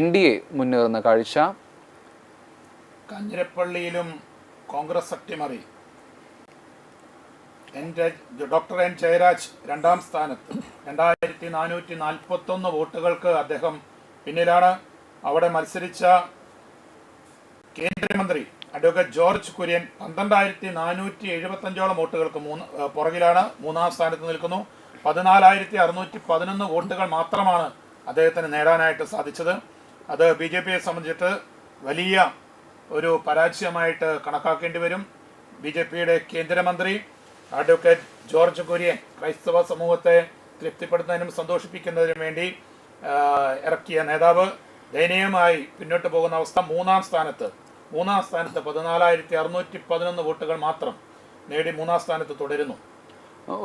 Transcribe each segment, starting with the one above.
NDA മുന്നേറുന്ന കാഴ്ച. കാഞ്ഞിരപ്പള്ളിയിലും കോൺഗ്രസ് അട്ടിമറി. ഡോക്ടർ എൻ ജയരാജ് രണ്ടാം സ്ഥാനത്ത് 2441 വോട്ടുകൾക്ക് അദ്ദേഹം പിന്നിലാണ്. അവിടെ മത്സരിച്ച കേന്ദ്രമന്ത്രി അഡ്വക്കേറ്റ് ജോർജ് കുര്യൻ 12475 വോട്ടുകൾക്ക് പുറകിലാണ്, മൂന്നാം സ്ഥാനത്ത് നിൽക്കുന്നു. 14611 വോട്ടുകൾ മാത്രമാണ് അദ്ദേഹത്തിന് നേടാനായിട്ട് സാധിച്ചത്. അത് BJPയെ സംബന്ധിച്ചിട്ട് വലിയ ഒരു പരാജയമായിട്ട് കണക്കാക്കേണ്ടി വരും. BJPയുടെ കേന്ദ്രമന്ത്രി അഡ്വക്കേറ്റ് ജോർജ് കുര്യൻ ക്രൈസ്തവ സമൂഹത്തെ തൃപ്തിപ്പെടുത്തുന്നതിനും സന്തോഷിപ്പിക്കുന്നതിനും വേണ്ടി ഇറക്കിയ നേതാവ് ദയനീയമായി പിന്നോട്ട് പോകുന്ന അവസ്ഥ. മൂന്നാം സ്ഥാനത്ത് 14611 വോട്ടുകൾ മാത്രം നേടി മൂന്നാം സ്ഥാനത്ത് തുടരുന്നു.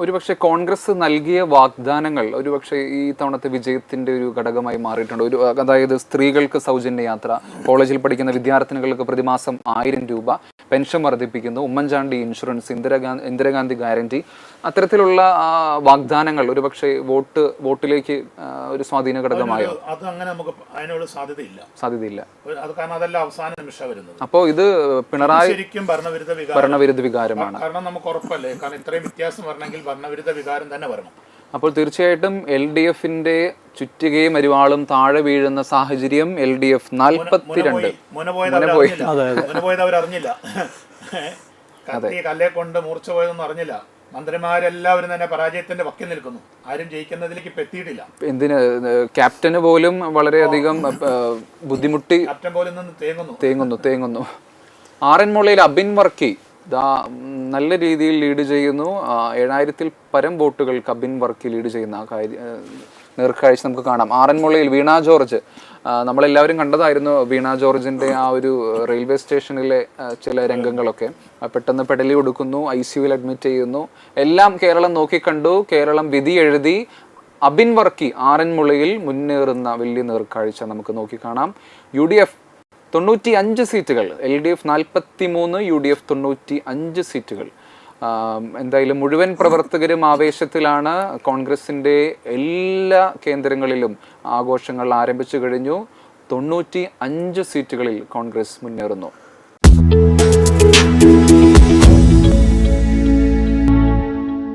ഒരുപക്ഷെ കോൺഗ്രസ് നൽകിയ വാഗ്ദാനങ്ങൾ ഒരുപക്ഷെ ഈ തവണത്തെ വിജയത്തിന്റെ ഒരു ഘടകമായി മാറിയിട്ടുണ്ട്. അതായത് സ്ത്രീകൾക്ക് സൗജന്യ യാത്ര, കോളേജിൽ പഠിക്കുന്ന വിദ്യാർത്ഥിനികൾക്ക് പ്രതിമാസം 1000 രൂപ, പെൻഷൻ വർദ്ധിപ്പിക്കുന്നു, ഉമ്മൻചാണ്ടി ഇൻഷുറൻസ്, ഇന്ദിരാഗാന്ധി ഗ്യാരണ്ടി, അത്തരത്തിലുള്ള വാഗ്ദാനങ്ങൾ ഒരുപക്ഷെ വോട്ടിലേക്ക് ഒരു സ്വാധീന ഘടകമായോ? അത് അങ്ങനെ നമുക്ക് അതിനോട് സാധ്യതയില്ല. അത് കാരണം അതെല്ലാം അവസാന നിമിഷം വരുന്നത്. അപ്പോൾ ഇത് പിണറായി ശരിക്കും ഭരണവിരുദ്ധ വികാരമാണ്. കാരണം നമുക്ക് ഉറപ്പല്ലേ, കാരണം ഇത്രയും വ്യത്യാസം വരണമെങ്കിൽ ഭരണവിരുദ്ധ വികാരം തന്നെ വരണം. അപ്പോൾ തീർച്ചയായിട്ടും LDFന്റെ ചുറ്റികയും അരിവാളും താഴെ വീഴുന്ന സാഹചര്യം. LDF 42 അവരറിഞ്ഞില്ല. കല്ലെ കൊണ്ട് മൂർച്ച പോയതൊന്നും അറിഞ്ഞില്ല. മന്ത്രിമാരെല്ലാവരും തന്നെ പരാജയത്തിന്റെ വക്കിൽ നിൽക്കുന്നു. ആരും ജയിക്കുന്നതിലേക്ക് എത്തിയിട്ടില്ല. എന്തിന് ക്യാപ്റ്റന് പോലും വളരെയധികം ബുദ്ധിമുട്ടി, ക്യാപ്റ്റൻ പോലും തേങ്ങുന്നു. RN മുളയിൽ അബിൻ വർക്കി നല്ല രീതിയിൽ ലീഡ് ചെയ്യുന്നു. 7000-ൽ പരം വോട്ടുകൾക്ക് അബിൻ വർക്കി ലീഡ് ചെയ്യുന്ന നേർക്കാഴ്ച നമുക്ക് കാണാം. RN മുളയിൽ വീണ ജോർജ്, നമ്മളെല്ലാവരും കണ്ടതായിരുന്നു വീണ ജോർജിന്റെ ആ ഒരു റെയിൽവേ സ്റ്റേഷനിലെ ചില രംഗങ്ങളൊക്കെ. പെട്ടെന്ന് പെടലി കൊടുക്കുന്നു, ICUവിൽ അഡ്മിറ്റ് ചെയ്യുന്നു, എല്ലാം കേരളം നോക്കിക്കണ്ടു. കേരളം വിധി എഴുതി. അബിൻ വർക്കി RN മുളയിൽ മുന്നേറുന്ന വലിയ നേർക്കാഴ്ച നമുക്ക് നോക്കിക്കാണാം. UDF 95 സീറ്റുകൾ, LDF 43, UDF 95 സീറ്റുകൾ. എന്തായാലും മുഴുവൻ പ്രവർത്തകരും ആവേശത്തിലാണ്. കോൺഗ്രസിൻ്റെ എല്ലാ കേന്ദ്രങ്ങളിലും ആഘോഷങ്ങൾ ആരംഭിച്ചു കഴിഞ്ഞു. 95 സീറ്റുകളിൽ കോൺഗ്രസ് മുന്നേറുന്നു.